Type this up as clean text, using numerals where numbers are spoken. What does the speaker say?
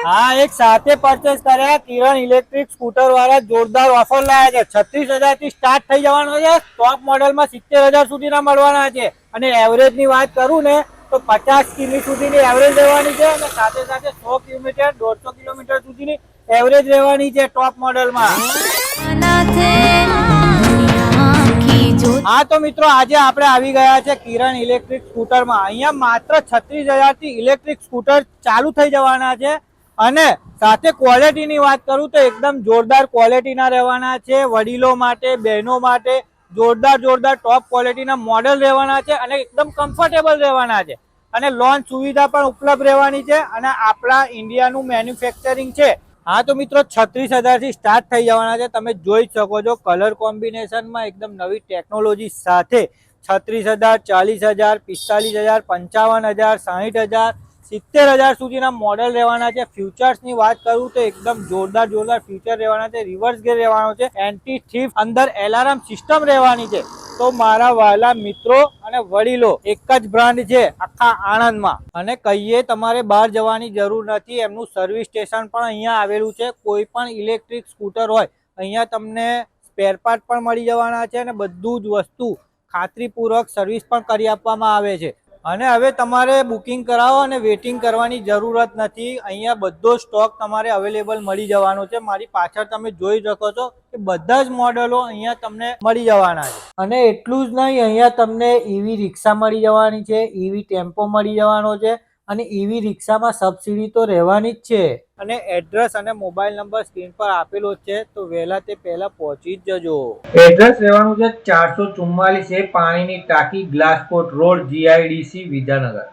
हाँ, एक साथे परचेस કર્યા કિરણ ઇલેક્ટ્રિક સ્કૂટર વાળા જોરદાર ઓફર લાયા છે। 36,000 થી સ્ટાર્ટ થઈ જવાનો છે। ટોપ મોડેલમાં 70,000 સુધીના મળવાના છે અને એવરેજ ની વાત કરું ને તો 50 કિમી સુધીની એવરેજ રહેવાની છે અને સાથે સાથે 100 કિલોમીટર 150 કિલોમીટર સુધીની એવરેજ રહેવાની છે ટોપ મોડેલમાં। हाँ तो मित्रों आज આપણે આવી ગયા છે કિરણ ઇલેક્ટ્રિક સ્કૂટરમાં। અહીંયા માત્ર 36,000 થી ઇલેક્ટ્રિક સ્કૂટર ચાલુ થઈ જવાના છે અને સાથે ક્વોલિટીની વાત કરું તો એકદમ જોરદાર ક્વોલિટીના રહેવાના છે। વડીલો માટે, બહેનો માટે જોરદાર ટોપ ક્વોલિટીના મોડેલ રહેવાના છે અને એકદમ કમ્ફર્ટેબલ રહેવાના છે અને લોન સુવિધા પણ ઉપલબ્ધ રહેવાની છે અને આપણા ઇન્ડિયાનું મેન્યુફેક્ચરિંગ છે। हाँ तो मित्रों 36,000 થી સ્ટાર્ટ થઈ જવાના છે। તમે જોઈ શકો છો કલર કોમ્બિનેશનમાં એકદમ નવી ટેકનોલોજી સાથે 36,000, 40,000, 45,000, 55,000, 60,000, 70,000 સુધીના મોડેલ રહેવાના છે। ફ્યુચર્સની વાત કરું તો એકદમ જોરદાર ફ્યુચર રહેવાના છે। રિવર્સ ગેર રહેવાનો છે, એન્ટી થીફ અંદર એલાર્મ સિસ્ટમ રહેવાની છે। તો મારા વાલા મિત્રો અને વડીલો એક જ બ્રાન્ડ છે આખા આણંદમાં અને કહીએ તમારે બહાર જવાની જરૂર નથી। એમનું સર્વિસ સ્ટેશન પણ અહીંયા આવેલું છે। કોઈ પણ ઇલેક્ટ્રિક સ્કૂટર હોય અહીંયા તમને સ્પેર પાર્ટ પણ મળી જવાના છે અને બધું જ વસ્તુ ખાતરીપૂર્વક સર્વિસ પણ કરી આપવામાં આવે છે અને હવે તમારે બુકિંગ કરાવો અને વેટિંગ કરવાની જરૂરત નથી। અહીંયા બધો સ્ટોક તમારે અવેલેબલ મળી જવાનો છે। મારી પાછળ તમે જોઈ શકો છો કે બધા જ મોડેલો અહીંયા તમને મળી જવાના છે અને એટલું જ નહીં, અહીંયા તમને ઈવી રિક્ષા મળી જવાની છે, ઈવી ટેમ્પો મળી જવાનો છે અને ઈવી રિક્ષામાં સબસિડી તો રહેવાની જ છે અને એડ્રેસ અને મોબાઈલ નંબર સ્ક્રીન પર આપેલો છે તો વહેલા તે પહેલા પહોંચી જ જજો। એડ્રેસ રહેવાનું છે 444 પાણીની ટાંકી, ગ્લાસકોટ રોડ, GIDC, વિદ્યાનગર।